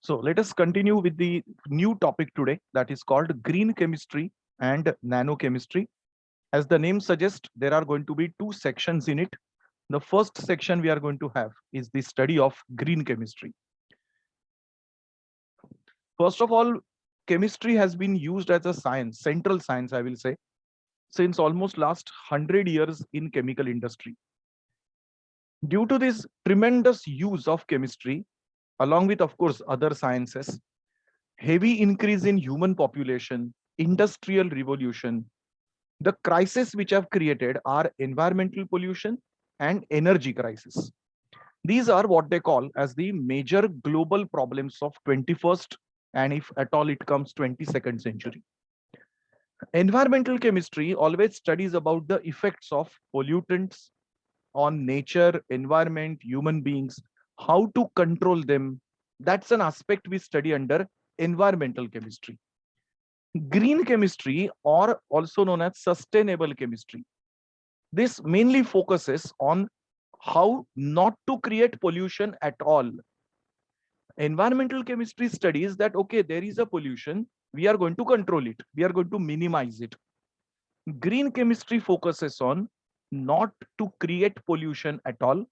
So let us continue with the new topic today, that is called green chemistry and nanochemistry. As the name suggests, there are going to be two sections in it. The first section we are going to have is the study of green chemistry. First of all, chemistry has been used as a science, central science, I will say, since almost last 100 years in chemical industry. Due to this tremendous use of chemistry, along with, of course, other sciences, heavy increase in human population, industrial revolution, the crises which have created are environmental pollution and energy crisis. These are what they call as the major global problems of 21st and if at all it comes 22nd century. Environmental chemistry always studies about the effects of pollutants on nature, environment, human beings, how to control them. That's an aspect we study under environmental chemistry. Green chemistry, or also known as sustainable chemistry, this mainly focuses on how not to create pollution at all. Environmental chemistry studies that, okay, there is a pollution, we are going to control it, we are going to minimize it. Green chemistry focuses on not to create pollution at all,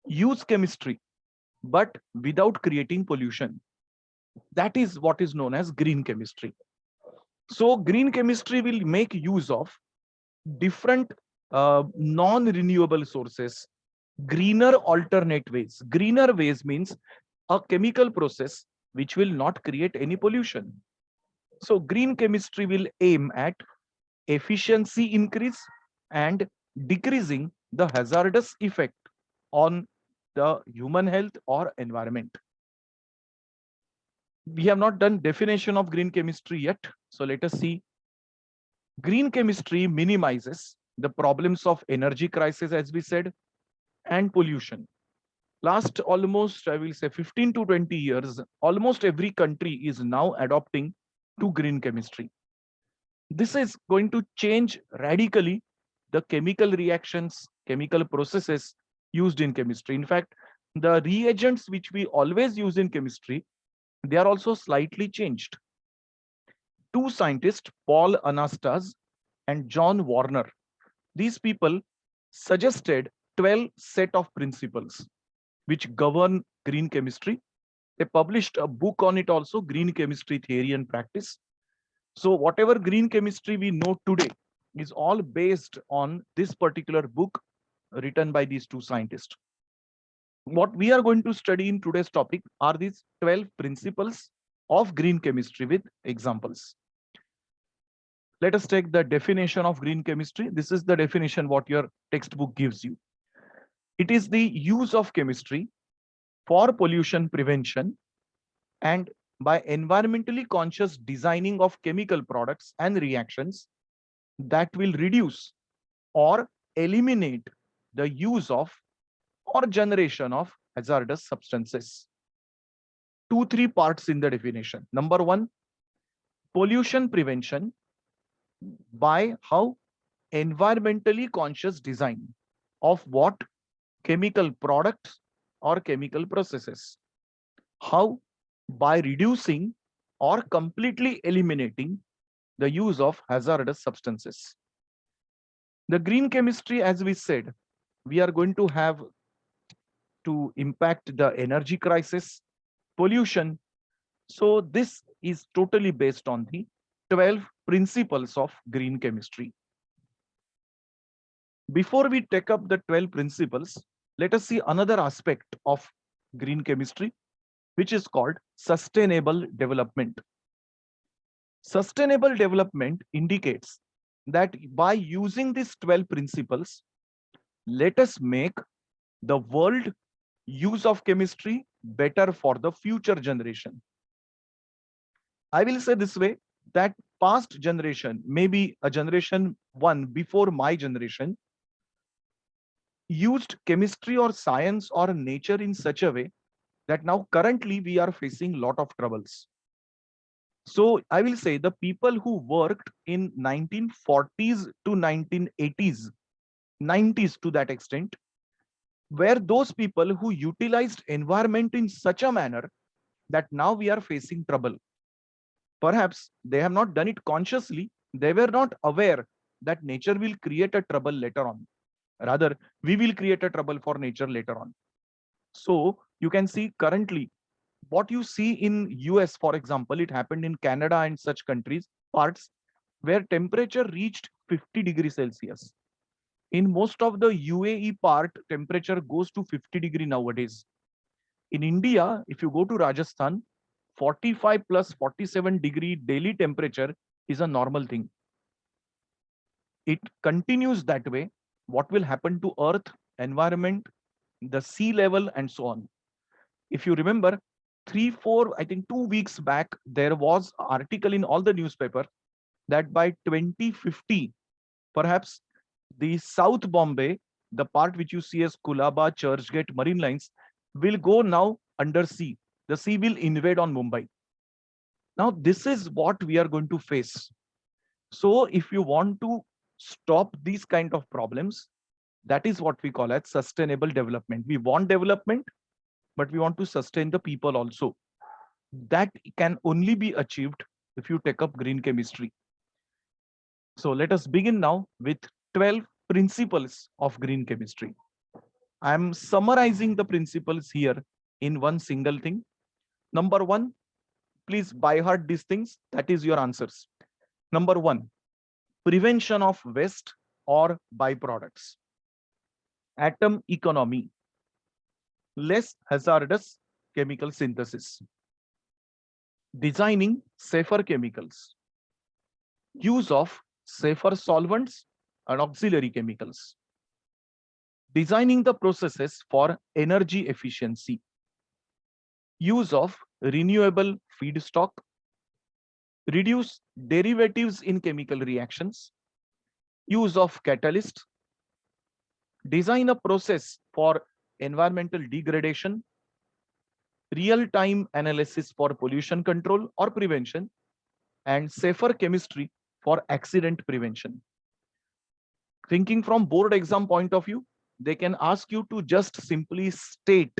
use chemistry, but without creating pollution. That is what is known as green chemistry. So green chemistry will make use of different non-renewable sources, greener alternate ways. Greener ways means a chemical process which will not create any pollution. So green chemistry will aim at efficiency increase and decreasing the hazardous effect on the human health or environment. We have not done definition of green chemistry yet. So let us see. Green chemistry minimizes the problems of energy crisis, as we said, and pollution. Last almost, I will say 15 to 20 years, almost every country is now adopting to green chemistry. This is going to change radically the chemical reactions, chemical processes used in chemistry. In fact, the reagents which we always use in chemistry, they are also slightly changed. Two scientists, Paul Anastas and John Warner, these people suggested 12 set of principles which govern green chemistry. They published a book on it also, Green Chemistry Theory and Practice. So whatever green chemistry we know today is all based on this particular book written by these two scientists. What we are going to study in today's topic are these 12 principles of green chemistry with examples. Let us take the definition of green chemistry. This is the definition what your textbook gives you. It is the use of chemistry for pollution prevention and by environmentally conscious designing of chemical products and reactions that will reduce or eliminate the use of or generation of hazardous substances. 2-3 parts in the definition. Number one, pollution prevention by how environmentally conscious design of what chemical products or chemical processes. How? By reducing or completely eliminating the use of hazardous substances. The green chemistry, as we said, we are going to have to impact the energy crisis, pollution. So this is totally based on the 12 principles of green chemistry. Before we take up the 12 principles, let us see another aspect of green chemistry, which is called sustainable development. Sustainable development indicates that by using these 12 principles, let us make the world use of chemistry better for the future generation. I will say this way, that past generation, maybe a generation one before my generation, used chemistry or science or nature in such a way that now currently we are facing a lot of troubles. So I will say the people who worked in 1940s to 1980s, 90s to that extent, were those people who utilized environment in such a manner that now we are facing trouble. Perhaps they have not done it consciously. They were not aware that nature will create a trouble later on. Rather, we will create a trouble for nature later on. So you can see currently what you see in US, for example, it happened in Canada and such countries, parts where temperature reached 50 degrees Celsius. In most of the UAE part, temperature goes to 50 degree nowadays. In India, if you go to Rajasthan, 45 plus 47 degree daily temperature is a normal thing. It continues that way. What will happen to earth, environment, the sea level, and so on? If you remember, 3, 4, I think 2 weeks back, there was an article in all the newspaper that by 2050, perhaps the South Bombay, the part which you see as Kulaba, Churchgate, Marine Lines, will go now under sea. The sea will invade on Mumbai. Now, this is what we are going to face. So if you want to stop these kind of problems, that is what we call as sustainable development. We want development, but we want to sustain the people also. That can only be achieved if you take up green chemistry. So let us begin now with 12 principles of green chemistry. I am summarizing the principles here in one single thing. Number one, please by heart these things. That is your answers. Number one, prevention of waste or byproducts. Atom economy. Less hazardous chemical synthesis. Designing safer chemicals. Use of safer solvents and auxiliary chemicals. Designing the processes for energy efficiency. Use of renewable feedstock. Reduce derivatives in chemical reactions. Use of catalyst. Design a process for environmental degradation. Real-time analysis for pollution control or prevention. And safer chemistry for accident prevention. Thinking from board exam point of view, they can ask you to just simply state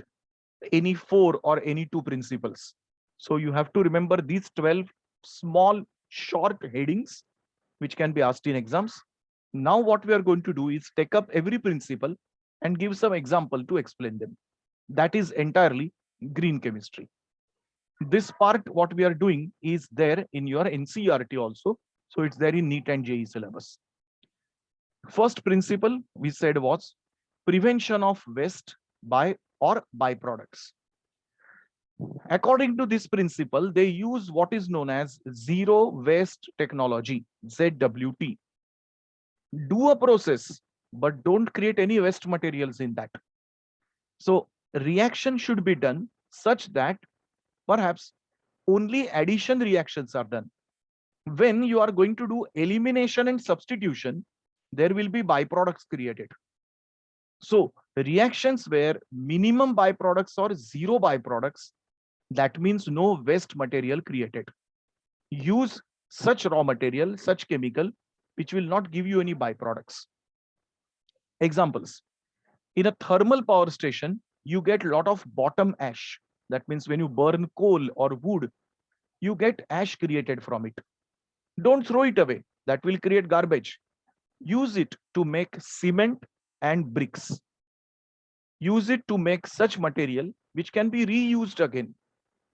any 4 or any 2 principles. So you have to remember these 12 small short headings which can be asked in exams. Now what we are going to do is take up every principle and give some example to explain them. That is entirely green chemistry. This part what we are doing is there in your NCERT also. So it's there in NEET and JEE syllabus. First principle we said was prevention of waste by or byproducts. According to this principle, they use what is known as zero waste technology, ZWT. Do a process, but don't create any waste materials in that. So reaction should be done such that perhaps only addition reactions are done. When you are going to do elimination and substitution, there will be byproducts created. So reactions where minimum byproducts or zero byproducts, that means no waste material created. Use such raw material, such chemical, which will not give you any byproducts. Examples. In a thermal power station, you get a lot of bottom ash. That means when you burn coal or wood, you get ash created from it. Don't throw it away. That will create garbage. Use it to make cement and bricks. Use it to make such material which can be reused again.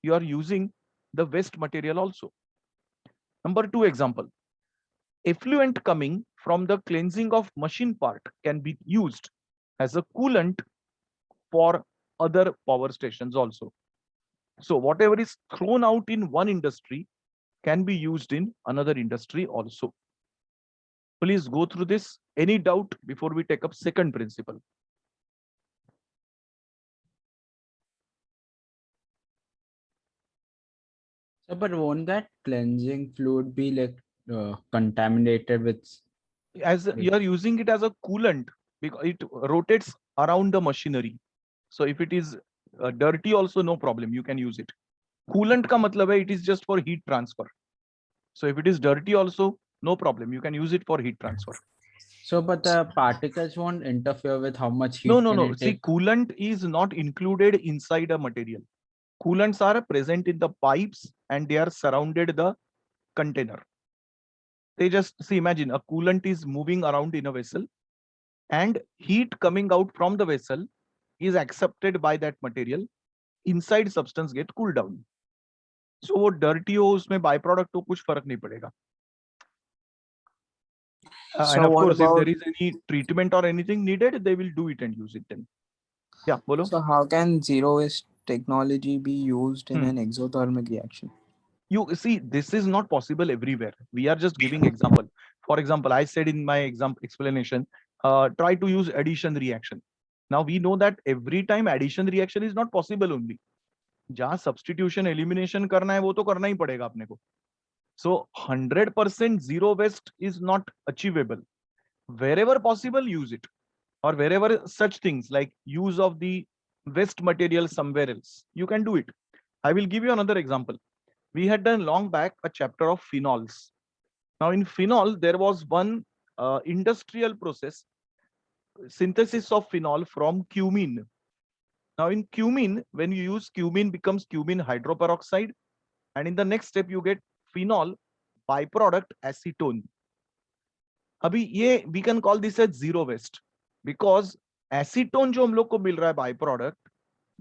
You are using the waste material also. Number 2 example. Effluent coming from the cleansing of machine part can be used as a coolant for other power stations also. So whatever is thrown out in one industry can be used in another industry also. Please go through this. Any doubt before we take up second principle? So, but won't that cleansing fluid be like contaminated with? As you are using it as a coolant because it rotates around the machinery. So if it is dirty also, no problem, you can use it. Coolant ka matlab hai, it is just for heat transfer. So if it is dirty also, no problem, you can use it for heat transfer. So, but the particles won't interfere with how much heat No. can it See, take? coolant is not included inside a material. Coolants are present in the pipes and they are surrounded the container. They just see, imagine a coolant is moving around in a vessel and heat coming out from the vessel is accepted by that material. Inside substance get cooled down. So वो dirty हो उसमें byproduct हो कुछ फर्क नहीं पड़ेगा. And So of what course, if about, there is any treatment or anything needed, they will do it and use it then. Yeah, bolo. so how can zero waste technology be used in Hmm. an exothermic reaction? You see, this is not possible everywhere. We are just giving example. For example, I said in my example explanation, try to use addition reaction. Now we know that every time addition reaction is not possible only. जहाँ substitution elimination करना है वो तो करना ही पड़ेगा अपने को. So 100% zero waste is not achievable. Wherever possible, use it. Or wherever such things like use of the waste material somewhere else, you can do it. I will give you another example. We had done long back a chapter of phenols. Now in phenol, there was one industrial process, synthesis of phenol from cumene. Now in cumene, when you use cumene becomes cumene hydroperoxide. And in the next step, you get phenol byproduct acetone. अभी ये we can call this as zero waste because acetone जो हम लोग को मिल रहा है byproduct,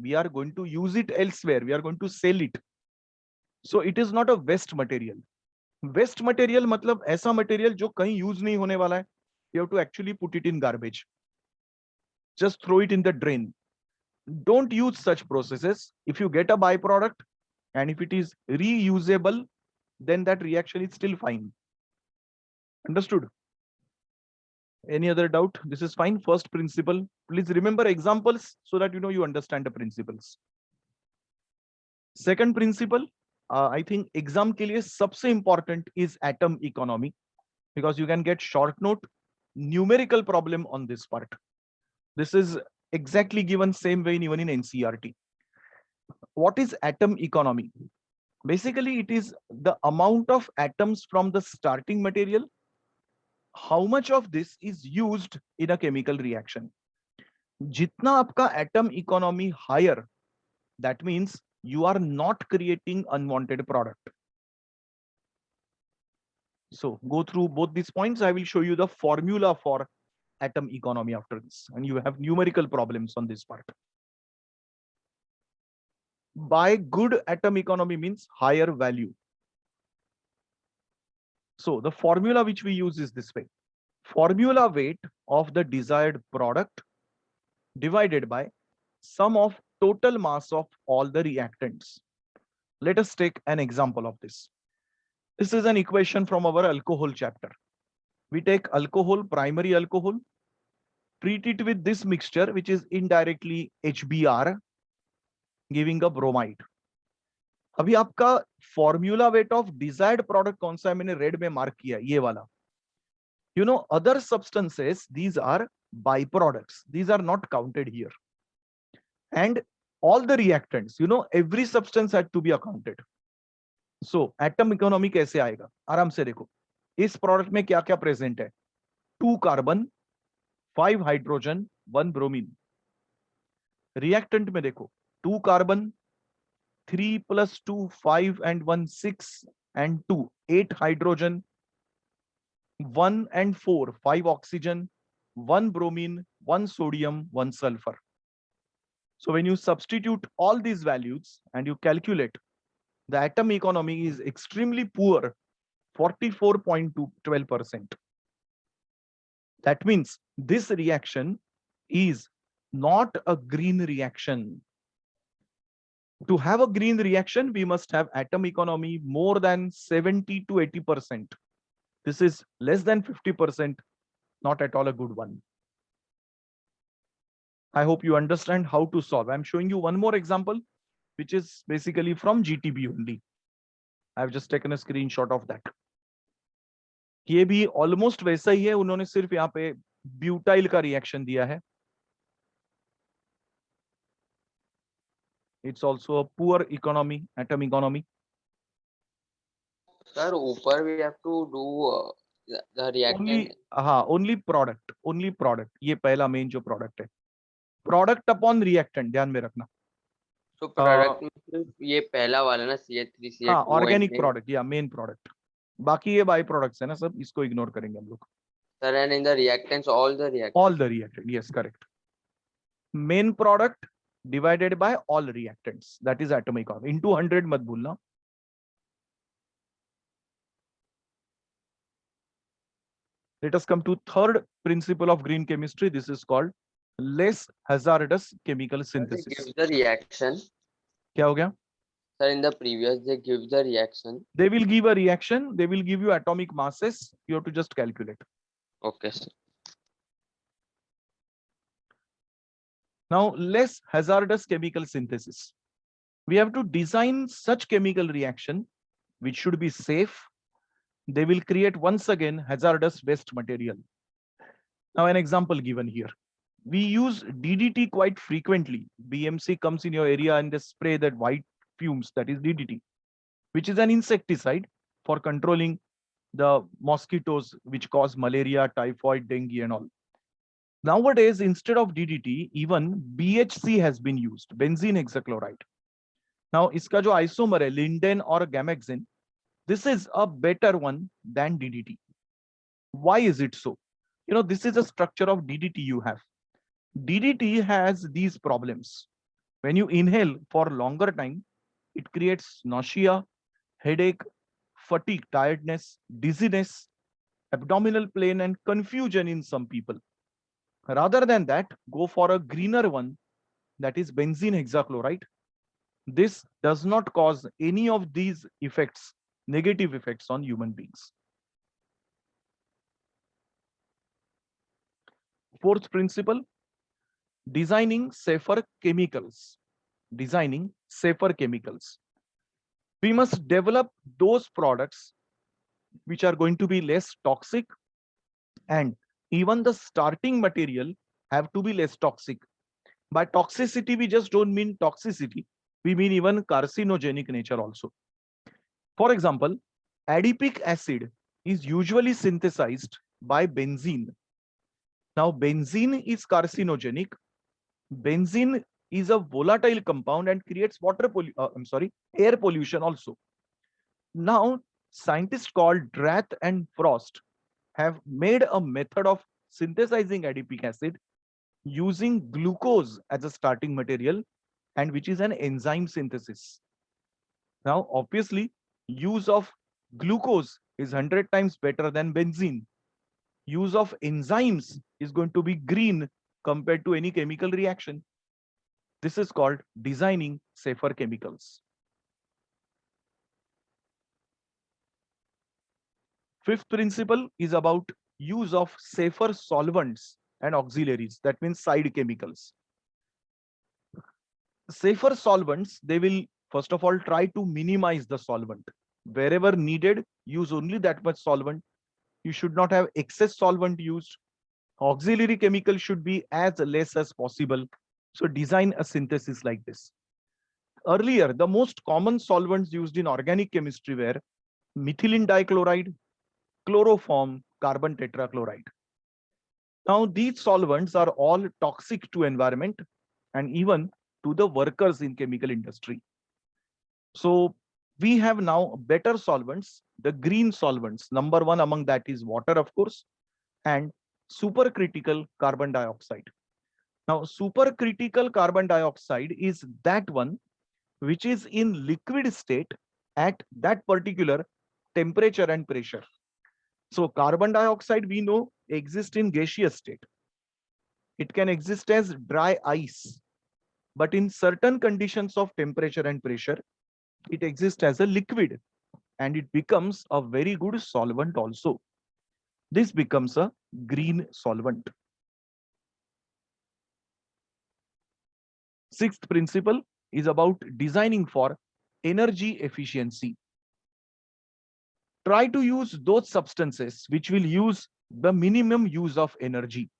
we are going to use it elsewhere, we are going to sell it. So it is not a waste material. Waste material मतलब ऐसा material जो कहीं use नहीं होने वाला है. You have to actually put it in garbage. Just throw it in the drain. Don't use such processes. If you get a byproduct and if it is reusable, then that reaction is still fine. Understood? Any other doubt? This is fine. First principle. Please remember examples so that you understand the principles. Second principle, I think exam के लिए सबसे important is atom economy because you can get short note numerical problem on this part. This is exactly given same way even in NCERT. What is atom economy? Basically, it is the amount of atoms from the starting material. How much of this is used in a chemical reaction? जितना आपका atom economy higher, that means you are not creating unwanted product. So go through both these points. I will show you the formula for atom economy after this, and you have numerical problems on this part. By good atom economy means higher value. So the formula which we use is this way. Formula weight of the desired product divided by sum of total mass of all the reactants. Let us take an example of this. This is an equation from our alcohol chapter. We take alcohol, primary alcohol, treat it with this mixture, which is indirectly HBr, giving a bromide. अभी आपका formula weight of desired product कौन सा है मैंने red में mark किया ये वाला. Other substances, these are byproducts. These are not counted here. And all the reactants, every substance had to be accounted. So atom economy कैसे आएगा? आराम से देखो. इस प्रोडक्ट में क्या क्या प्रेजेंट है? 2 कार्बन, 5 हाइड्रोजन, 1 ब्रोमीन. रिएक्टेंट में देखो 2 carbon, 3 plus 2, 5 and 1, 6 and 2, 8 hydrogen, 1 and 4, 5 oxygen, 1 bromine, 1 sodium, 1 sulfur. So when you substitute all these values and you calculate, the atom economy is extremely poor, 44.12%. That means this reaction is not a green reaction. To have a green reaction, we must have atom economy more than 70 to 80%. This is less than 50%, not at all a good one. I hope you understand how to solve. I'm showing you one more example, which is basically from GTB only. I've just taken a screenshot of that. ये भी almost वैसा ही है, उन्होंने सिर्फ यहाँ पे butyl का reaction दिया है. It's also a poor economy, atom economy. Sir, ऊपर we have to do the reactant. Only product. ये पहला मेन जो product है. Product upon reactant, ध्यान में रखना. So product में सिर्फ ये पहला वाला ना CH3 हाँ CH2 ऑर्गेनिक प्रोडक्ट या मेन प्रोडक्ट, बाकी ये बाई प्रोडक्ट्स है ना सब, इसको इग्नोर करेंगे हम लोग. sir, and in the reactants all the reactants. All the reactant, yes, correct. Main product divided by all reactants, that is atomic count. Into 100 mat bhulna. Let us come to third principle of green chemistry. This is called less hazardous chemical They synthesis. give the reaction. क्या हो गया? Sir, in the previous they give the reaction. They will give a reaction. They will give you atomic masses. You have to just calculate. Okay, sir. Now, less hazardous chemical synthesis. We have to design such chemical reaction which should be safe. They will create once again hazardous waste material. Now, an example given here. We use DDT quite frequently. BMC comes in your area and they spray that white fumes, that is DDT, which is an insecticide for controlling the mosquitoes which cause malaria, typhoid, dengue and all. Nowadays, instead of DDT, even BHC has been used, benzene hexachloride. Now, iska jo isomer hai, linden or gamexin, this is a better one than DDT. Why is it so? You know, this is a structure of DDT you have. DDT has these problems. When you inhale for longer time, it creates nausea, headache, fatigue, tiredness, dizziness, abdominal pain, and confusion in some people. Rather than that, go for a greener one, that is benzene hexachloride. This does not cause any of these effects, negative effects on human beings. Fourth principle, designing safer chemicals. Designing safer chemicals. We must develop those products which are going to be less toxic, and even the starting material have to be less toxic. By toxicity, we just don't mean toxicity. We mean even carcinogenic nature also. For example, adipic acid is usually synthesized by benzene. Now, benzene is carcinogenic. Benzene is a volatile compound and creates air pollution also. Now, scientists called Drath and Frost have made a method of synthesizing adipic acid using glucose as a starting material, and which is an enzyme synthesis. Now, obviously, use of glucose is 100 times better than benzene. Use of enzymes is going to be green compared to any chemical reaction. This is called designing safer chemicals. Fifth principle is about use of safer solvents and auxiliaries. That means side chemicals. Safer solvents, they will first of all try to minimize the solvent. Wherever needed, use only that much solvent. You should not have excess solvent used. Auxiliary chemical should be as less as possible. So design a synthesis like this. Earlier, the most common solvents used in organic chemistry were methylene dichloride, chloroform, carbon tetrachloride. Now, these solvents are all toxic to environment and even to the workers in chemical industry. So we have now better solvents, the green solvents. Number one among that is water, of course, and supercritical carbon dioxide. Now, supercritical carbon dioxide is that one which is in liquid state at that particular temperature and pressure. So carbon dioxide, we know, exists in gaseous state. It can exist as dry ice, but in certain conditions of temperature and pressure, it exists as a liquid and it becomes a very good solvent also. This becomes a green solvent. Sixth principle is about designing for energy efficiency. Try to use those substances which will use the minimum use of energy.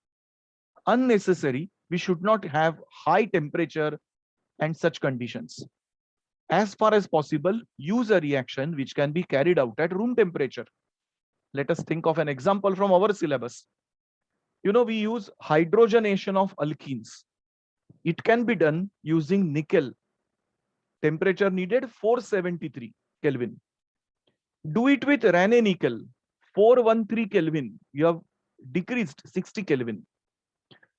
Unnecessary, we should not have high temperature and such conditions. As far as possible, use a reaction which can be carried out at room temperature. Let us think of an example from our syllabus. You know, we use hydrogenation of alkenes. It can be done using nickel. temperature needed 473 Kelvin. Do it with Raney nickel, 413 Kelvin. You have decreased 60 Kelvin.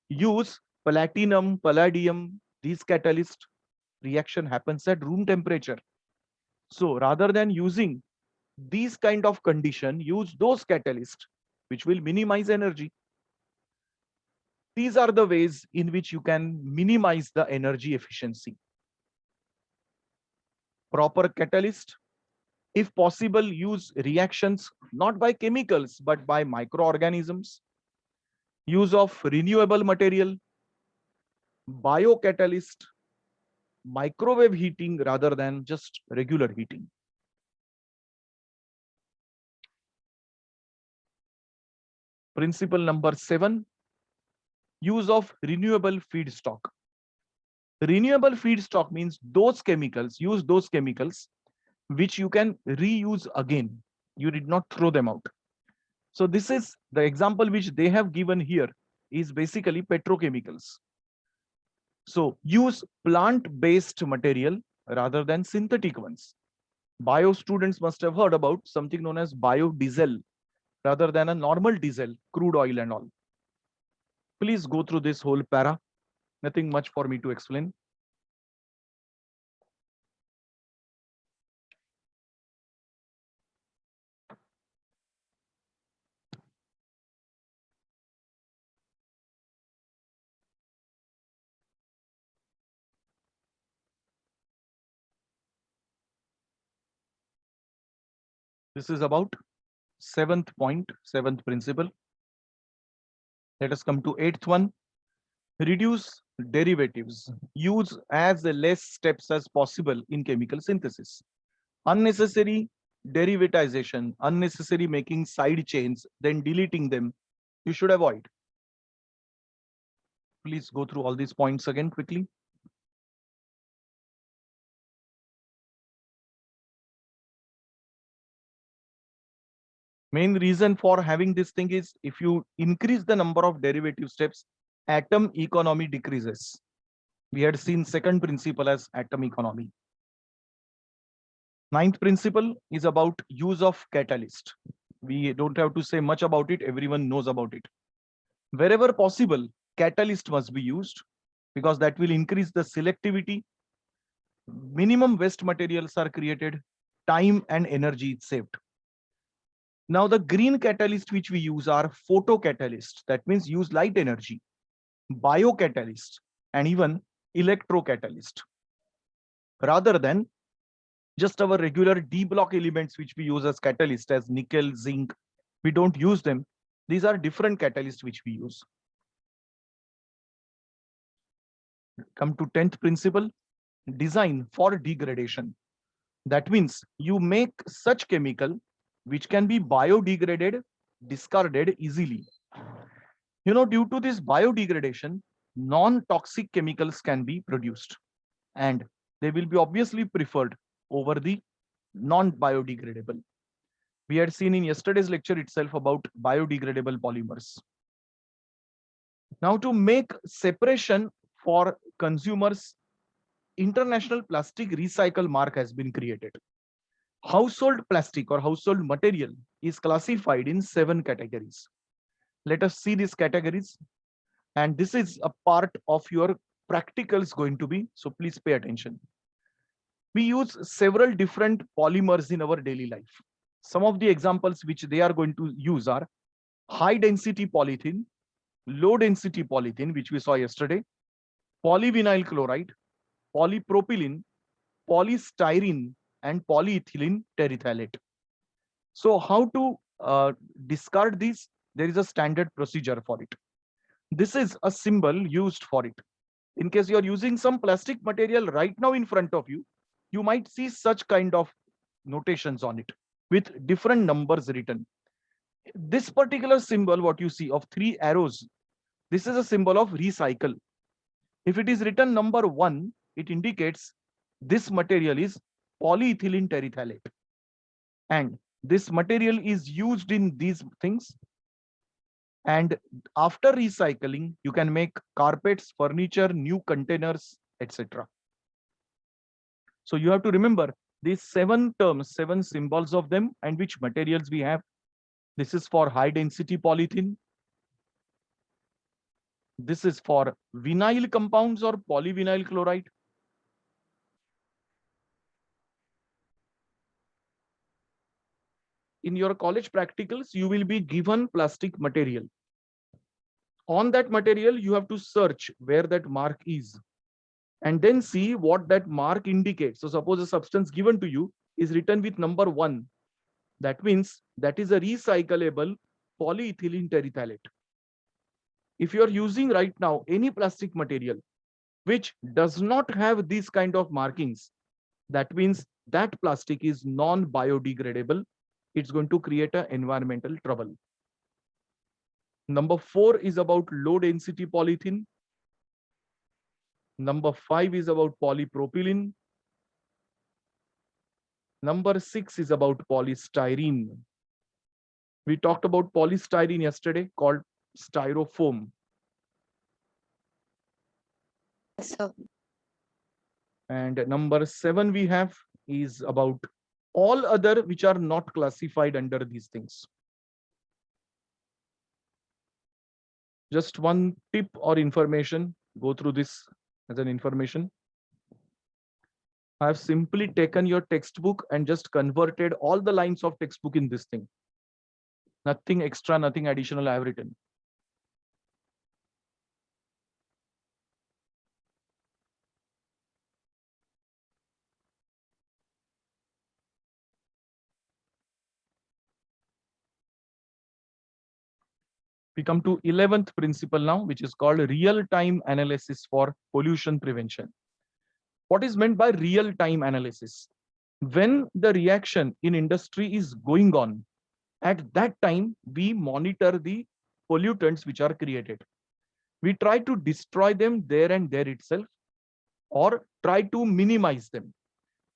Use platinum, palladium, these catalysts. Reaction happens at room temperature. So rather than using these kind of condition, use those catalysts which will minimize energy. These are the ways in which you can minimize the energy efficiency. Proper catalyst. If possible, use reactions not by chemicals but by microorganisms. Use of renewable material, biocatalyst, microwave heating rather than just regular heating. Principle number 7, use of renewable feedstock. Renewable feedstock means those chemicals, use those chemicals which you can reuse again. You did not throw them out. So this is the example which they have given here is basically petrochemicals. So use plant-based material rather than synthetic ones. Bio students must have heard about something known as biodiesel rather than a normal diesel, crude oil and all. Please go through this whole para. Nothing much for me to explain. This is about 7th point, 7th principle. Let us come to 8th one. Reduce derivatives. Use as less steps as possible in chemical synthesis. Unnecessary derivatization, unnecessary making side chains, then deleting them, you should avoid. Please go through all these points again quickly. Main reason for having this thing is if you increase the number of derivative steps, atom economy decreases. We had seen second principle as atom economy. 9th principle is about use of catalyst. We don't have to say much about it. Everyone knows about it. Wherever possible, catalyst must be used because that will increase the selectivity. Minimum waste materials are created. Time and energy is saved. Now the green catalyst which we use are photocatalyst. That means use light energy, biocatalyst, and even electrocatalyst. Rather than just our regular D block elements which we use as catalyst as nickel, zinc, we don't use them. These are different catalysts which we use. Come to 10th principle, design for degradation. That means you make such chemical which can be biodegraded, discarded easily. You know, due to this biodegradation, non-toxic chemicals can be produced and they will be obviously preferred over the non-biodegradable. We had seen in yesterday's lecture itself about biodegradable polymers. Now to make separation for consumers, International Plastic Recycle Mark has been created. Household plastic or household material is classified in 7 categories. Let us see these categories. And this is a part of your practicals going to be, so please pay attention. We use several different polymers in our daily life. Some of the examples which they are going to use are high density polythene, low density polythene, which we saw yesterday, polyvinyl chloride, polypropylene, polystyrene, and polyethylene terephthalate. So how to discard these? There is a standard procedure for it. This is a symbol used for it. In case you are using some plastic material right now in front of you, you might see such kind of notations on it with different numbers written. This particular symbol, what you see of 3 arrows, this is a symbol of recycle. If it is written number 1, it indicates this material is polyethylene terephthalate. And this material is used in these things. And after recycling, you can make carpets, furniture, new containers, etc. So you have to remember these 7 terms, 7 symbols of them, and which materials we have. This is for high density polythene. This is for vinyl compounds or polyvinyl chloride. In your college practicals, you will be given plastic material. On that material, you have to search where that mark is and then see what that mark indicates. So suppose a substance given to you is written with number 1. That means that is a recyclable polyethylene terephthalate. If you are using right now any plastic material which does not have these kind of markings, that means that plastic is non-biodegradable. It's going to create an environmental trouble. Number 4 is about low density polythene. Number 5 is about polypropylene. Number 6 is about polystyrene. We talked about polystyrene yesterday, called styrofoam. So, And number 7 we have is about all other which are not classified under these things. Just one tip or information, go through this as an information. I have simply taken your textbook and just converted all the lines of textbook in this thing. Nothing extra, nothing additional I have written. We come to 11th principle now, which is called real-time analysis for pollution prevention. What is meant by real-time analysis? When the reaction in industry is going on, at that time, we monitor the pollutants which are created. We try to destroy them there and there itself, or try to minimize them.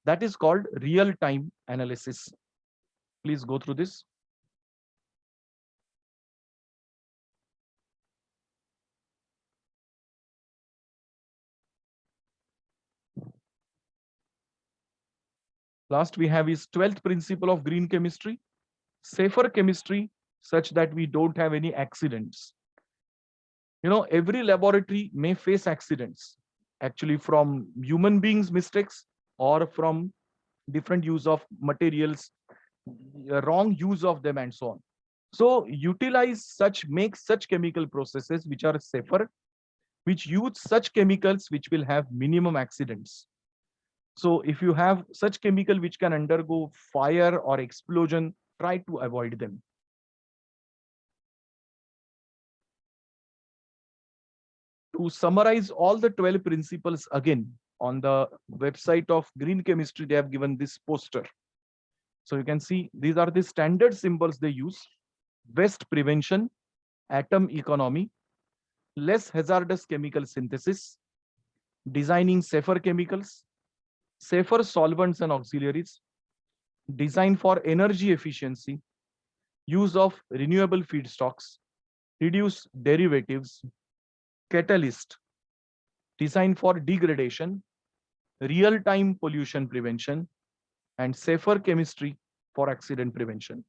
That is called real-time analysis. Please go through this. Last we have is 12th principle of green chemistry, safer chemistry, such that we don't have any accidents. You know, every laboratory may face accidents, actually from human beings' mistakes or from different use of materials, wrong use of them, and so on. So make such chemical processes which are safer, which use such chemicals which will have minimum accidents. So if you have such chemical which can undergo fire or explosion, try to avoid them. To summarize all the 12 principles again, on the website of Green Chemistry, they have given this poster. So you can see these are the standard symbols they use: waste prevention, atom economy, less hazardous chemical synthesis, designing safer chemicals, safer solvents and auxiliaries, design for energy efficiency, use of renewable feedstocks, reduce derivatives, catalyst, design for degradation, real-time pollution prevention, and safer chemistry for accident prevention.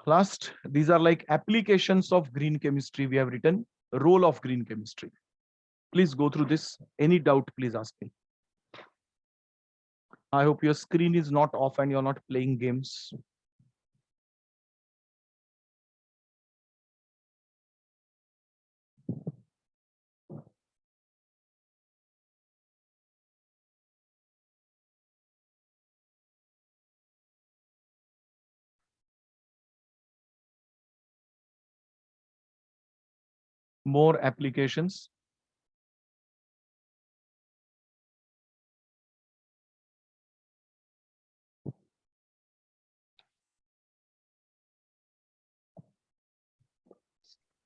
Last, these are like applications of green chemistry we have written, role of green chemistry. Please go through this. Any doubt, please ask me. I hope your screen is not off and you're not playing games. More applications.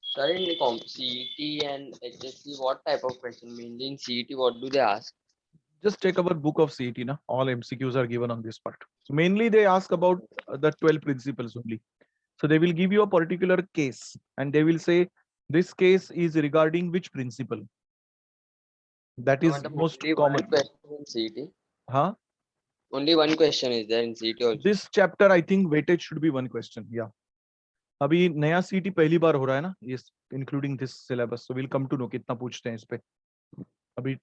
Sir, in CET and HSC, what type of question? Mainly in CET, what do they ask? Just take our book of CET. Na? All MCQs are given on this part. So mainly they ask about the 12 principles only. So they will give you a particular case and they will say this case is regarding which principle. That No, is madam, most only common. one question in CET. Huh? Only one question is there in CET also. This chapter, I think weightage should be one question. Yeah. अभी नया सीटी पहली बार हो रहा है ना, ये including this syllabus, so will come to know कितना पूछते हैं इस पे.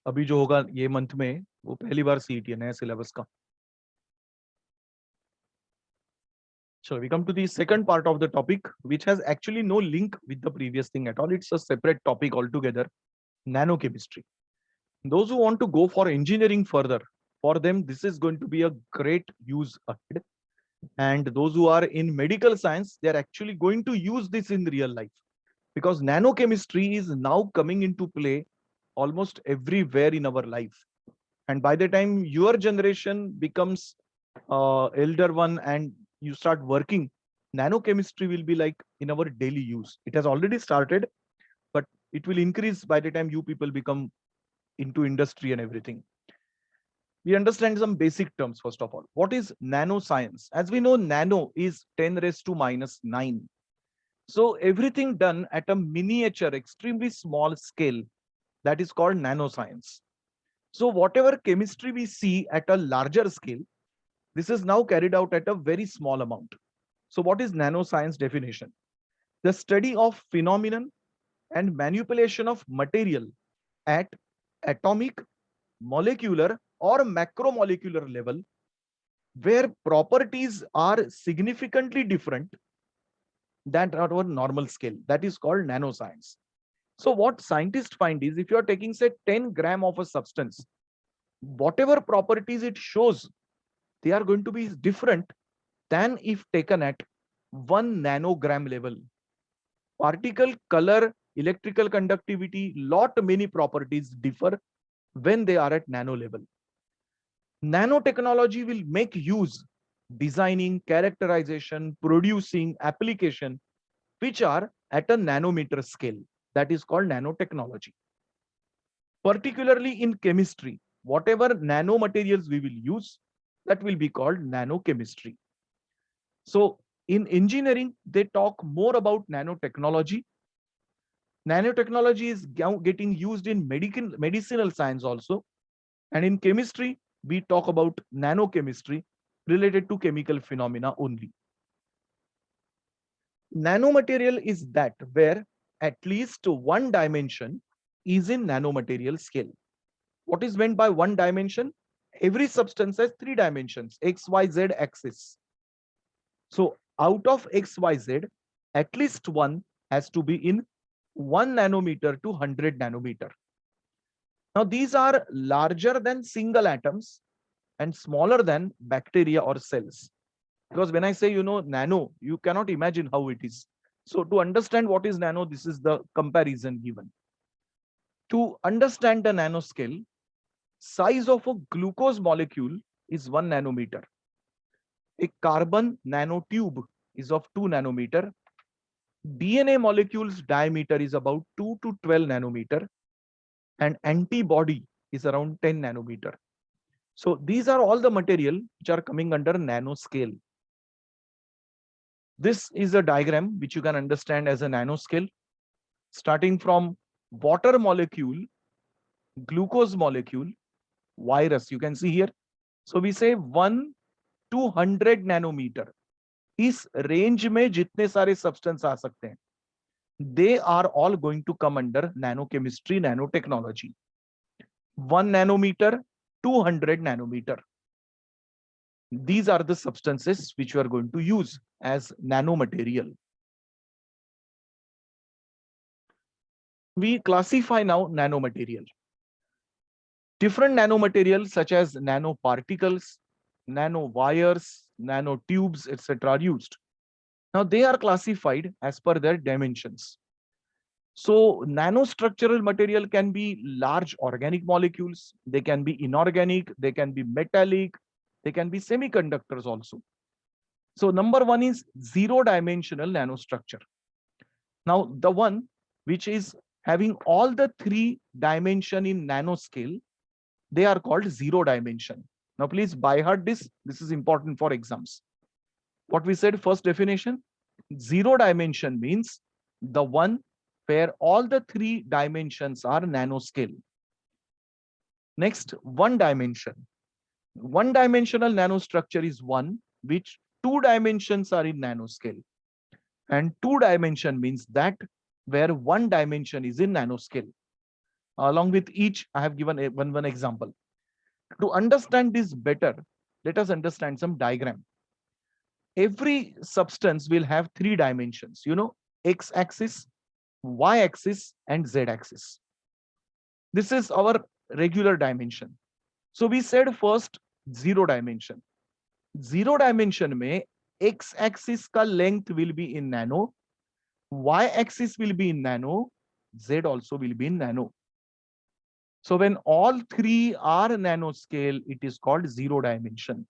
अभी जो होगा ये मंथ में, वो पहली बार सीटी है नया सिलेबस का. So we come to the second part of the topic, which has actually no link with the previous thing at all. It's a separate topic altogether, nanochemistry. Those who want to go for engineering further, for them, this is going to be a great use ahead. And those who are in medical science, they're actually going to use this in real life, because nanochemistry is now coming into play almost everywhere in our life. And by the time your generation becomes elder one and you start working, nanochemistry will be like in our daily use. It has already started, but it will increase by the time you people become into industry and everything. We understand some basic terms. First of all, what is nanoscience? As we know, nano is 10 raised to minus 9. So everything done at a miniature, extremely small scale, that is called nanoscience. So whatever chemistry we see at a larger scale, this is now carried out at a very small amount. So what is nanoscience definition? The study of phenomenon and manipulation of material at atomic, molecular or macromolecular level, where properties are significantly different than at our normal scale. That is called nanoscience. So what scientists find is, if you are taking say 10 gram of a substance, whatever properties it shows, they are going to be different than if taken at 1 nanogram level. Particle color, electrical conductivity, lot many properties differ when they are at nano level. Nanotechnology will make use designing, characterization, producing application which are at a nanometer scale. That is called nanotechnology. Particularly in chemistry, whatever nanomaterials we will use, that will be called nanochemistry. So in engineering, they talk more about nanotechnology. Nanotechnology is getting used in medicinal science also. And in chemistry, we talk about nanochemistry related to chemical phenomena only. Nanomaterial is that where at least one dimension is in nanomaterial scale. What is meant by one dimension? Every substance has 3 dimensions, X, Y, Z axis. So out of X, Y, Z, at least one has to be in 1 nanometer to 100 nanometer. Now these are larger than single atoms and smaller than bacteria or cells. Because when I say, nano, you cannot imagine how it is. So to understand what is nano, this is the comparison given. To understand the nanoscale, size of a glucose molecule is 1 nanometer. A carbon nanotube is of 2 nanometer. DNA molecule's diameter is about 2 to 12 nanometer. And antibody is around 10 nanometer. So these are all the material which are coming under nanoscale. This is a diagram which you can understand as a nanoscale, starting from water molecule, glucose molecule, virus. You can see here. So we say 1 to 100 nanometer. इस range में जितने सारे substance आ सकते हैं, they are all going to come under nanochemistry, nanotechnology. 1 nanometer, 200 nanometer. These are the substances which you are going to use as nanomaterial. We classify now nanomaterial. Different nanomaterials such as nanoparticles, nanowires, nanotubes, etc. are used. Now they are classified as per their dimensions. So nanostructural material can be large organic molecules, they can be inorganic, they can be metallic, they can be semiconductors also. So number one is zero-dimensional nanostructure. Now the one which is having all the 3 dimension in nanoscale, they are called zero dimension. Now please by heart this is important for exams. What we said first definition, zero dimension means the one where all the 3 dimensions are nanoscale. Next, one dimension. One dimensional nanostructure is one which two dimensions are in nanoscale. And two dimension means that where one dimension is in nanoscale. Along with each, I have given one example. To understand this better, let us understand some diagram. Every substance will have three dimensions, x-axis, y-axis, and z-axis. This is our regular dimension. So we said first zero dimension. Zero dimension mein x-axis ka length will be in nano, y-axis will be in nano, z also will be in nano. So when all three are nanoscale, it is called zero dimension.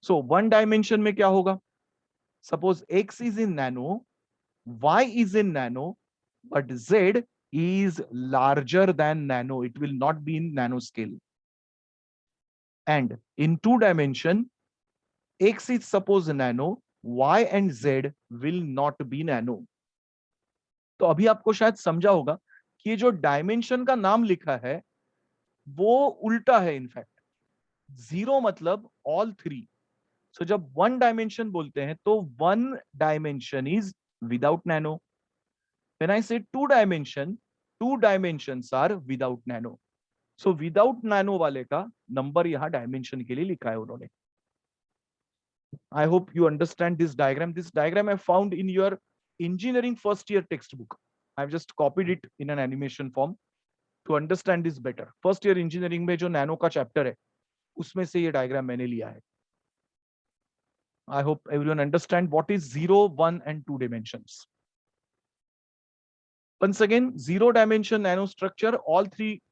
So one dimension mein kya hoga? Suppose x is in nano, y is in nano, but z is larger than nano. It will not be in nanoscale. And in two dimension, x is suppose nano, y and z will not be nano. तो अभी आपको शायद समझा होगा कि ये जो dimension का नाम लिखा है वो उल्टा है. इनफैक्ट जीरो मतलब ऑल थ्री. सो जब वन डायमेंशन बोलते हैं तो one dimension is without nano. When I say two dimensions are without nano. So without nano वाले का नंबर यहां डायमेंशन के लिए लिखा है उन्होंने. I hope you understand this diagram. This diagram I found in your engineering first year textbook. I've just copied it in an animation form to understand this better. First year engineering में जो nano का chapter है, उसमें से ये diagram मैंने लिया है. I hope everyone understand what is 0, 1 and 2 dimensions. Once again, zero dimension nanostructure, all three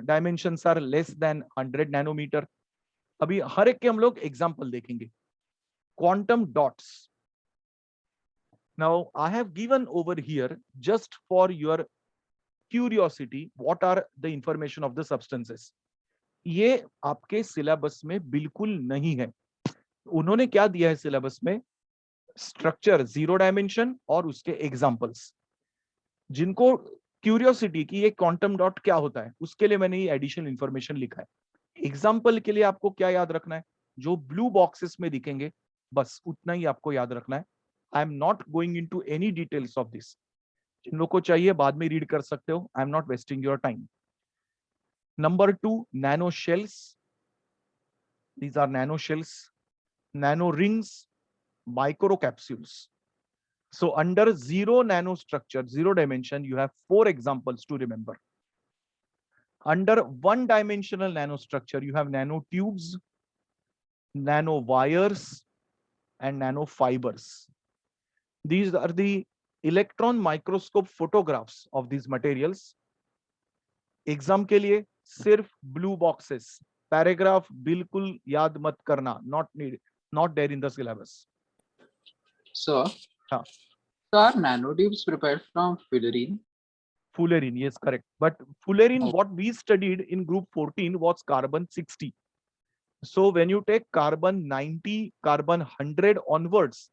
dimensions are less than 100 nanometer. अभी हर एक के हम लोग example देखेंगे. Quantum dots. Now, I have given over here just for your curiosity, what are the information of the substances. ये आपके syllabus में बिल्कुल नहीं है. उन्होंने क्या दिया है सिलेबस में? स्ट्रक्चर, जीरो डायमेंशन और उसके एग्जांपल्स. जिनको क्यूरियोसिटी की ये क्वांटम डॉट क्या होता है, उसके लिए मैंने ये एडिशनल इंफॉर्मेशन लिखा है. एग्जांपल के लिए आपको क्या याद रखना है? जो ब्लू बॉक्सेस में दिखेंगे, बस उतना ही आपको याद रखना है. I am not going into any details of this. जिन लोगों को चाहिए बाद में रीड कर सकते हो. I am not wasting your time. Number 2, nano shells. These are nano shells. Nano rings, micro capsules. So under zero nanostructure, zero dimension, you have 4 examples to remember. Under one dimensional nanostructure, you have nanotubes, nanowires, and nanofibers. These are the electron microscope photographs of these materials. Exam के लिए सिर्फ blue boxes. Paragraph बिल्कुल याद मत करना. Not there in the syllabus. So, हाँ. so are nanotubes prepared from fullerene? Fullerene, yes, correct. But fullerene, Oh. what we studied in group 14 was carbon 60. So when you take carbon 90, carbon 100 onwards,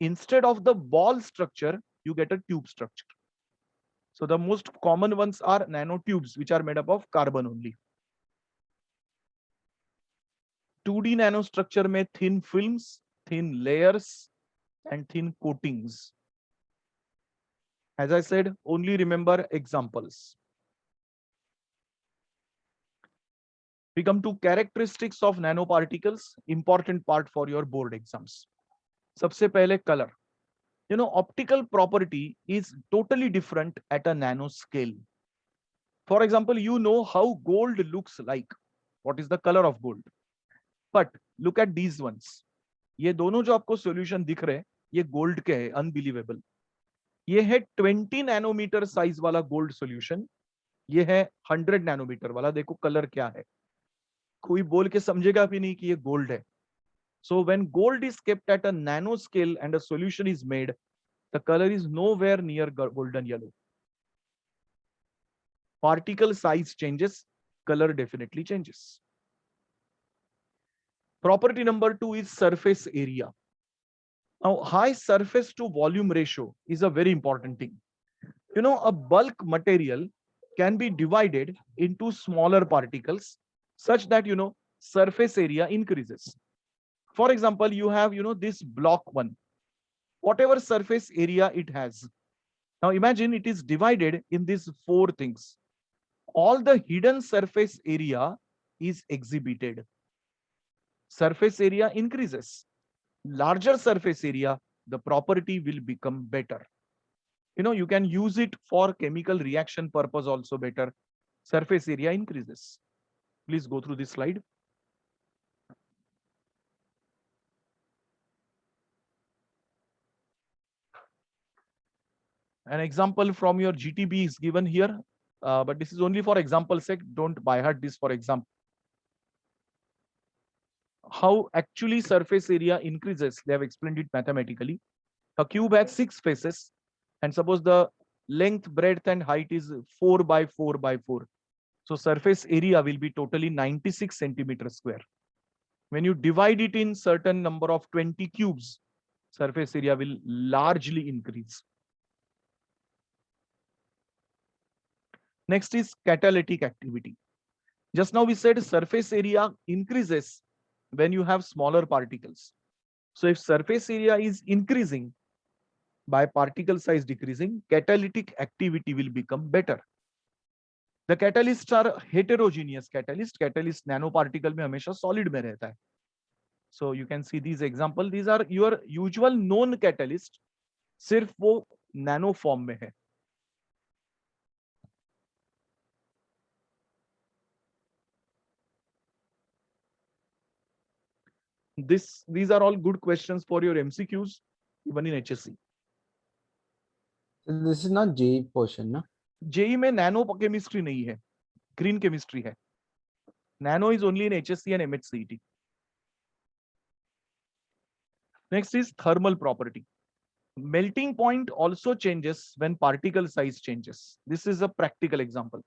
instead of the ball structure, you get a tube structure. So the most common ones are nanotubes, which are made up of carbon only. 2D nanostructure में thin films, thin layers, and thin coatings. As I said, only remember examples. We come to characteristics of nanoparticles, important part for your board exams. सबसे पहले color. You know, optical property is totally different at a nanoscale. For example, you know how gold looks like. What is the color of gold? But look at these ones. ये दोनों जो आपको solution दिख रहे हैं, ये gold के हैं, unbelievable. ये है 20 नैनोमीटर साइज वाला गोल्ड सॉल्यूशन. ये है 100 नैनोमीटर वाला. देखो कलर क्या है. कोई बोल के समझेगा भी नहीं कि ये गोल्ड है. So when gold is kept at a nano scale and a solution is made, the color is nowhere near golden yellow. Particle size changes, color definitely changes. Property number 2 is surface area. Now, high surface to volume ratio is a very important thing. You know, a bulk material can be divided into smaller particles such that, surface area increases. For example, you have, this block 1, whatever surface area it has. Now imagine it is divided in these 4 things. All the hidden surface area is exhibited. Surface area increases. Larger surface area, the property will become better. You can use it for chemical reaction purpose also better. Surface area increases. Please go through this slide. An example from your GTB is given here, but this is only for example sake. Don't by heart this for example. How actually surface area increases, they have explained it mathematically. A cube has 6 faces, and suppose the length, breadth, and height is 4 by 4 by 4. So surface area will be totally 96 centimeters square. When you divide it in certain number of 20 cubes, surface area will largely increase. Next is catalytic activity. Just now we said surface area increases when you have smaller particles. So if surface area is increasing by particle size decreasing, catalytic activity will become better. The catalysts are heterogeneous catalyst. Catalyst nanoparticle में हमेशा solid में रहता है. So you can see these example. These are your usual known catalyst. सिर्फ वो nano form में है. These are all good questions for your MCQs, even in HSC. This is not JEE portion, no? JEE में nano chemistry नहीं है, green chemistry है. Nano is only in HSC and MHCET. Next is thermal property. Melting point also changes when particle size changes. This is a practical example.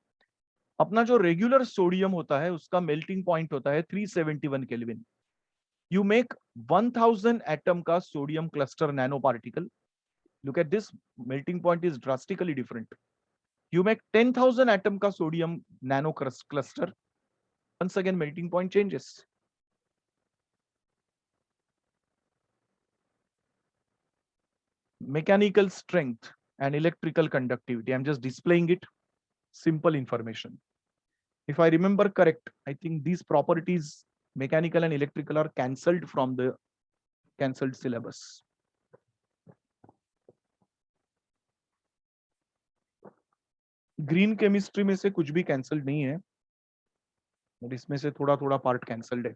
अपना जो regular sodium होता है, उसका melting point होता है 371 Kelvin. You make 1000 atom ka sodium cluster nanoparticle. Look at this, melting point is drastically different. You make 10,000 atom ka sodium nano cluster. Once again, melting point changes. Mechanical strength and electrical conductivity. I'm just displaying it. Simple information. If I remember correct, I think these properties, mechanical and electrical, are cancelled from the cancelled syllabus. Green chemistry में से कुछ भी cancelled नहीं है, और इसमें से थोड़ा थोड़ा पार्ट कैंसल्ड है.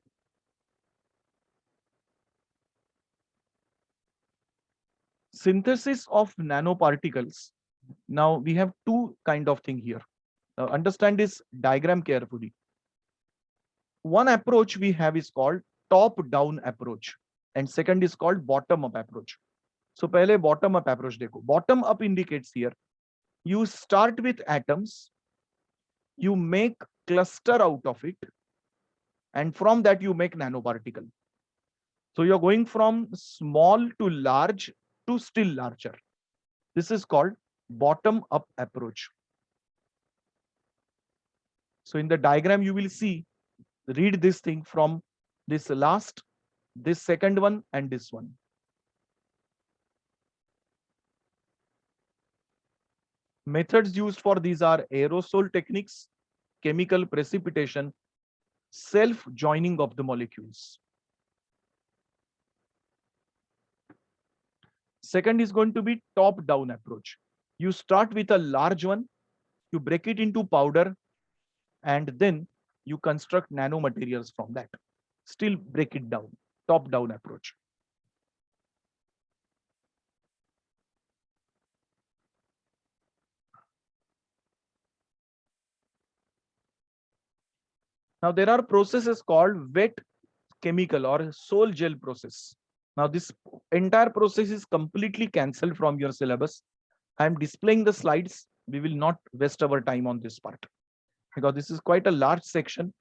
Synthesis of nanoparticles. Now we have two kind of thing here. Understand this diagram carefully. One approach we have is called top-down approach, and second is called bottom-up approach. So पहले bottom-up approach देखो. Bottom-up indicates here, you start with atoms, you make cluster out of it, and from that you make nanoparticle. So you're going from small to large to still larger. This is called bottom-up approach. So in the diagram you will see, read this thing from this last, this second one, and this one. Methods used for these are aerosol techniques, chemical precipitation, self-joining of the molecules. Second is going to be top-down approach. You start with a large one, you break it into powder, and then you construct nanomaterials from that. Still break it down. Top-down approach. Now there are processes called wet chemical or sol gel process. Now this entire process is completely cancelled from your syllabus. I am displaying the slides. We will not waste our time on this part, because this is quite a large section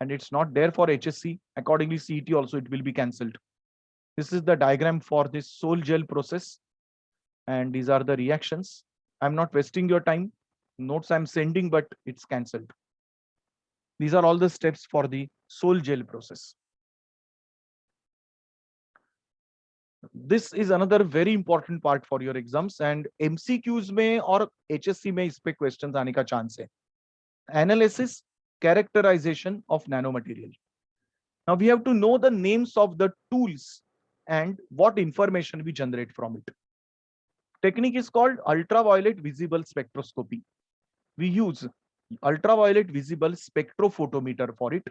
and it's not there for HSC. Accordingly, CET also it will be cancelled. This is the diagram for this sol gel process, and these are the reactions. I'm not wasting your time. Notes I'm sending, but it's cancelled. These are all the steps for the sol gel process. This is another very important part for your exams, and MCQs में और HSC में इस पे questions आने का chance है. Analysis, characterization of nanomaterial. Now we have to know the names of the tools and what information we generate from it. Technique is called ultraviolet visible spectroscopy. We use ultraviolet visible spectrophotometer for it.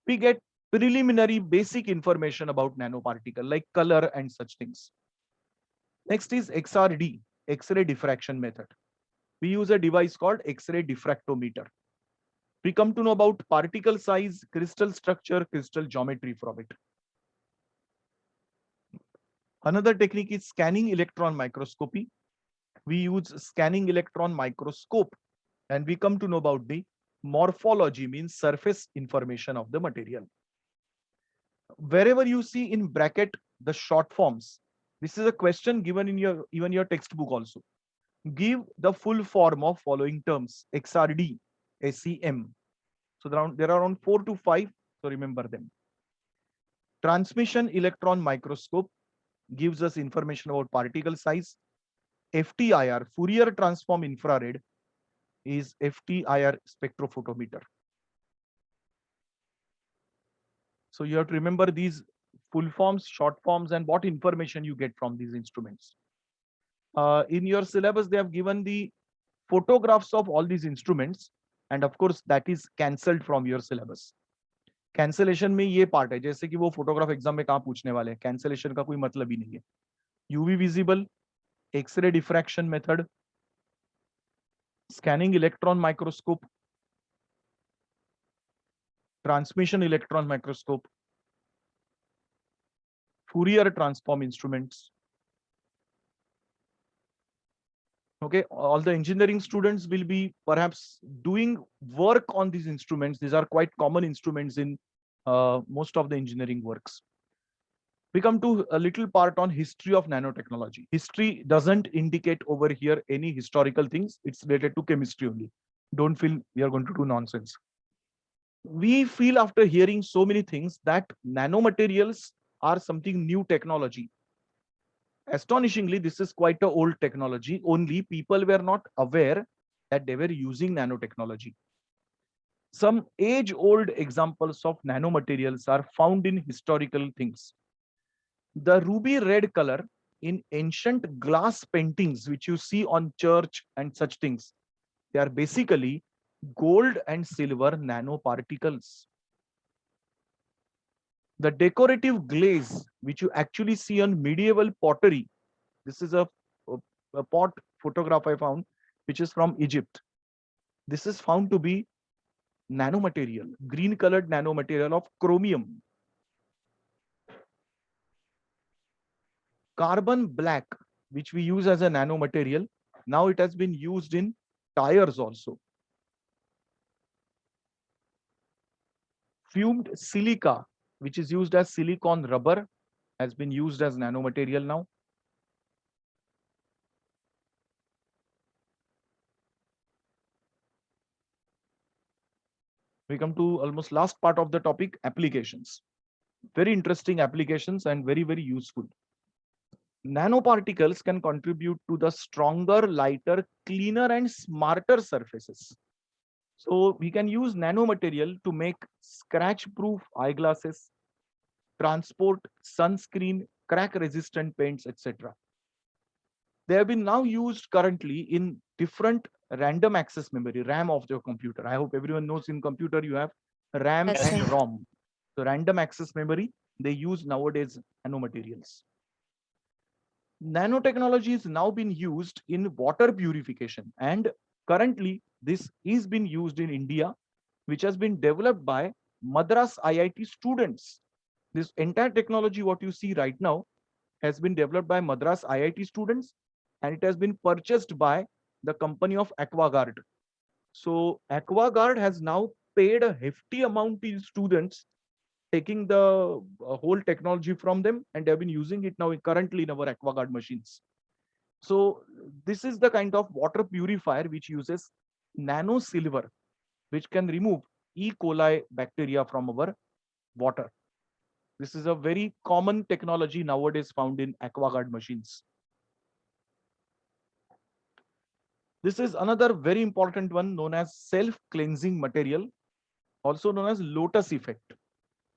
We get preliminary basic information about nanoparticle like color and such things. Next is XRD, X-ray diffraction method. We use a device called X-ray diffractometer. We come to know about particle size, crystal structure, crystal geometry from it. Another technique is scanning electron microscopy. We use scanning electron microscope and we come to know about the morphology, means surface information of the material. Wherever you see in bracket the short forms, this is a question given in your even your textbook also. Give the full form of following terms: XRD, SEM. So there are around 4 to 5, so remember them. Transmission electron microscope gives us information about particle size. FTIR, Fourier transform infrared, is FTIR spectrophotometer. So you have to remember these full forms, short forms, and what information you get from these instruments. In your syllabus, they have given the photographs of all these instruments, and of course that is cancelled from your syllabus. Cancellation में ये part है, जैसे कि वो photograph exam में कहाँ पूछने वाले हैं, कैंसलेशन का कोई मतलब ही नहीं है. UV visible, x ray diffraction method, scanning electron microscope, transmission electron microscope, Fourier transform instruments. Okay, all the engineering students will be perhaps doing work on these instruments. These are quite common instruments in most of the engineering works. We come to a little part on history of nanotechnology. History doesn't indicate over here any historical things. It's related to chemistry only. Don't feel we are going to do nonsense. We feel after hearing so many things that nanomaterials are something new technology. Astonishingly, this is quite an old technology. Only people were not aware that they were using nanotechnology. Some age-old examples of nanomaterials are found in historical things. The ruby red color in ancient glass paintings, which you see on church and such things, they are basically gold and silver nanoparticles. The decorative glaze, which you actually see on medieval pottery, this is a pot photograph I found, which is from Egypt. This is found to be nanomaterial, green colored nanomaterial of chromium. Carbon black, which we use as a nanomaterial, now it has been used in tires also. Fumed silica, which is used as silicon rubber, has been used as nanomaterial now. We come to almost last part of the topic, applications. Very interesting applications and very, very useful. Nanoparticles can contribute to the stronger, lighter, cleaner, and smarter surfaces. So we can use nanomaterial to make scratch-proof eyeglasses, transport, sunscreen, crack-resistant paints, etc. They have been now used currently in different random access memory, RAM of your computer. I hope everyone knows in computer you have RAM Yes, and sir. ROM. So random access memory, they use nowadays nanomaterials. Nanotechnology is now being used in water purification, and currently this is being used in India, which has been developed by Madras IIT students. This entire technology, what you see right now, has been developed by Madras IIT students, and it has been purchased by the company of AquaGuard. So AquaGuard has now paid a hefty amount to students, taking the whole technology from them, and they have been using it now currently in our AquaGuard machines. So this is the kind of water purifier which uses nano silver, which can remove E. coli bacteria from our water. This is a very common technology nowadays found in AquaGuard machines. This is another very important one known as self-cleansing material, also known as lotus effect.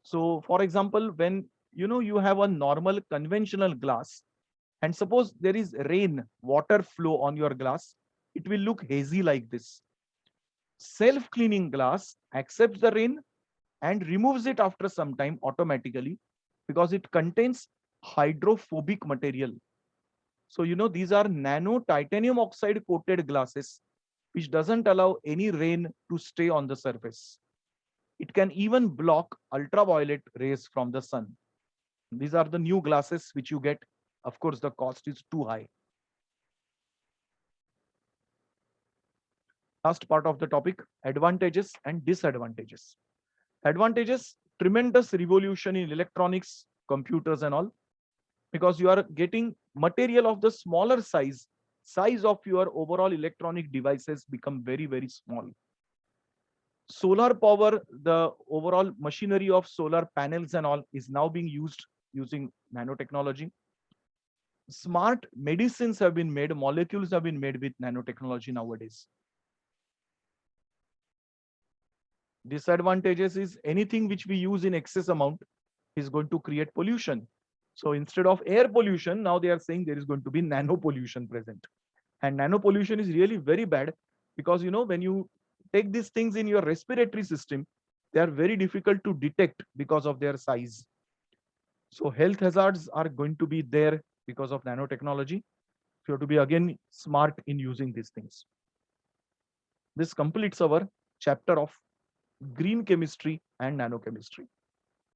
So for example, when you have a normal conventional glass, and suppose there is rain, water flow on your glass, it will look hazy like this. Self-cleaning glass accepts the rain and removes it after some time automatically because it contains hydrophobic material. So these are nano titanium oxide coated glasses which doesn't allow any rain to stay on the surface. It can even block ultraviolet rays from the sun. These are the new glasses which you get. Of course, the cost is too high. Last part of the topic, advantages and disadvantages. Advantages, tremendous revolution in electronics, computers and all, because you are getting material of the smaller size of your overall electronic devices become very, very small. Solar power, the overall machinery of solar panels and all is now being used using nanotechnology. Smart medicines have been made, molecules have been made with nanotechnology nowadays. Disadvantages is anything which we use in excess amount is going to create pollution. So instead of air pollution, now they are saying there is going to be nano pollution present. And nano pollution is really very bad because when you take these things in your respiratory system, they are very difficult to detect because of their size. So health hazards are going to be there because of nanotechnology. You have to be again smart in using these things. This completes our chapter of green chemistry and nanochemistry.